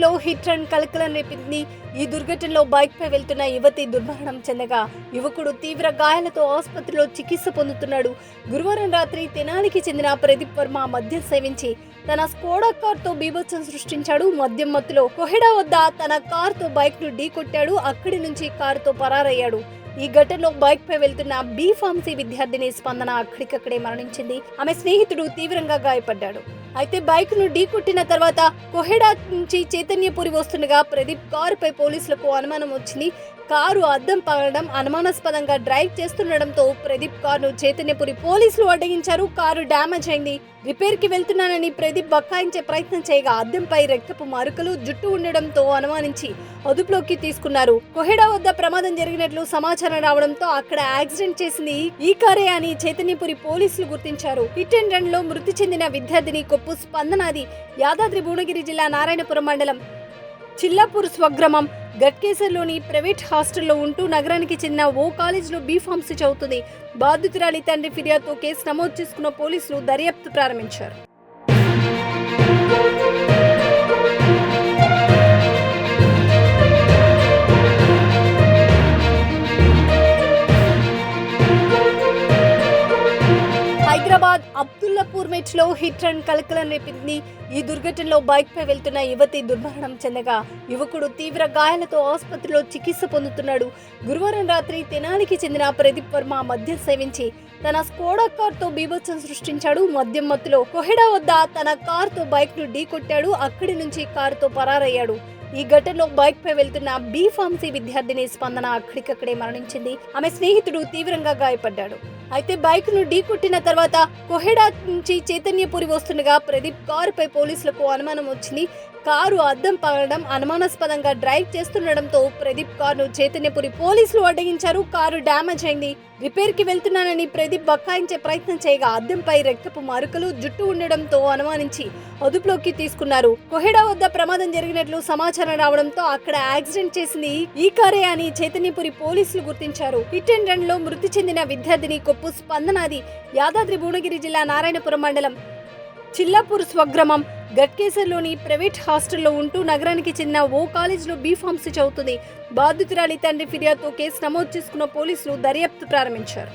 లో hit and కలకలం రేపింది. ఈ దుర్ఘటనలో బైక్ పై వెళ్తున్న యువతి దుర్మరణం చెందగా యువకుడు తీవ్ర గాయాలతో ఆసుపత్రిలో చికిత్స పొందుతున్నాడు. గురువారం రాత్రి తెనాలికి చెందిన ప్రదీప్ వర్మ మద్యం సేవించి తన స్కోడా కార్ తో బీభత్సం సృష్టించాడు. మద్యం మత్తులో కొహెడా వద్ద తన కార్ తో బైక్ ను ఢీకొట్టాడు. అక్కడి నుంచి కారుతో పరారయ్యాడు. ఈ ఘటనలో బైక్ పై వెళ్తున్న బి ఫార్మసీ విద్యార్థిని స్పందన అక్కడికక్కడే మరణించింది. ఆమె స్నేహితుడు తీవ్రంగా గాయపడ్డాడు. అయితే బైక్ ను ఢీకొట్టిన తర్వాత కొహెడా నుంచి చైతన్యపురి వస్తుండగా ప్రదీప్ కారుపై పోలీసులకు అనుమానం వచ్చింది. కారు అద్దం పగలడం, అనుమానాస్పదంగా డ్రైవ్ చేస్తుండటంతో ప్రదీప్ కారును చైతన్యపురి పోలీసులు అడ్డగించారు. కారు డ్యామేజ్ అయింది. రిపేర్ కి వెళ్తున్నానని ప్రదీప్ బకాయించే ప్రయత్నం చేయగా అద్దంపై రక్తపు మరకలు, జుట్టు ఉండడంతో అనుమానించి అదుపులోకి తీసుకున్నారు. కొహెడా వద్ద ప్రమాదం జరిగినట్లు సమాచారం రావడంతో అక్కడ యాక్సిడెంట్ చేసింది ఈ కారే అని చైతన్యపురి పోలీసులు గుర్తించారు. హిట్ అండ్ రన్ లో మృతి చెందిన విద్యార్థిని కొప్పు స్పందనాది యాదాద్రి భువనగిరి జిల్లా నారాయణపురం మండలం చిల్లాపూర్ స్వగ్రామం గట్కేసర్లోని ప్రైవేట్ హాస్టల్లో ఉంటూ నగరానికి చెందిన ఓ కాలేజీలో బీ ఫార్మసీ చదువుతుంది. బాధితురాలి తండ్రి ఫిర్యాదుతో కేసు నమోదు చేసుకున్న పోలీసులు దర్యాప్తు ప్రారంభించారు. హైదరాబాద్ అబ్దుల్లాపూర్ లో హిట్ అండ్ కలకలం రేపింది. ఈ దుర్ఘటనలో బైక్ పై వెళ్తున్న యువతి దుర్మరణం చెందగా యువకుడు తీవ్ర గాయాలతో ఆసుపత్రిలో చికిత్స పొందుతున్నాడు. గురువారం రాత్రి తెనాలికి చెందిన ప్రదీప్ వర్మ మద్యం సేవించి తన స్కోడా కార్ తో బీభత్సం సృష్టించాడు. మద్యం మత్తులో కొహెడా వద్ద తన కార్ తో బైక్ ను ఢీకొట్టాడు. అక్కడి నుంచి కారుతో పరారయ్యాడు. ఈ ఘటనలో బైక్ పై వెళ్తున్న బి ఫార్మసీ విద్యార్థిని స్పందన అక్కడికక్కడే మరణించింది. ఆమె స్నేహితుడు తీవ్రంగా గాయపడ్డాడు. అయితే బైక్ ను ఢీకొట్టిన తర్వాత కొహెడా నుంచి చైతన్యపురి వస్తుండగా ప్రదీప్ కారుపై పోలీసులకు అనుమానం వచ్చింది. కారు అద్దం పగలడం, అనుమానాస్పదంగా డ్రైవ్ చేస్తుండటంతో ప్రదీప్ కారును చైతన్యపురి పోలీసులు అడ్డగించారు. కారు డ్యామేజ్ అయింది. రిపేర్ కి వెళ్తున్నానని ప్రదీప్ బకాయించే ప్రయత్నం చేయగా అద్దంపై రక్తపు మరకలు, జుట్టు ఉండడంతో అనుమానించి అదుపులోకి తీసుకున్నారు. కొహెడా వద్ద ప్రమాదం జరిగినట్లు సమాచారం రావడంతో అక్కడ యాక్సిడెంట్ చేసింది ఈ కారే అని చైతన్యపురి పోలీసులు గుర్తించారు. హిట్ అండ్ రన్ లో మృతి చెందిన విద్యార్థిని కొప్పు స్పందనాది యాదాద్రి భువనగిరి జిల్లా నారాయణపురం మండలం చిల్లాపూర్ స్వగ్రామం గట్కేసర్లోని ప్రైవేట్ హాస్టల్లో ఉంటూ నగరానికి చెందిన ఓ కాలేజీలో బీ ఫార్మసీ చదువుతుంది. బాధితురాలి తండ్రి ఫిర్యాదుతో కేసు నమోదు చేసుకున్న పోలీసులు దర్యాప్తు ప్రారంభించారు.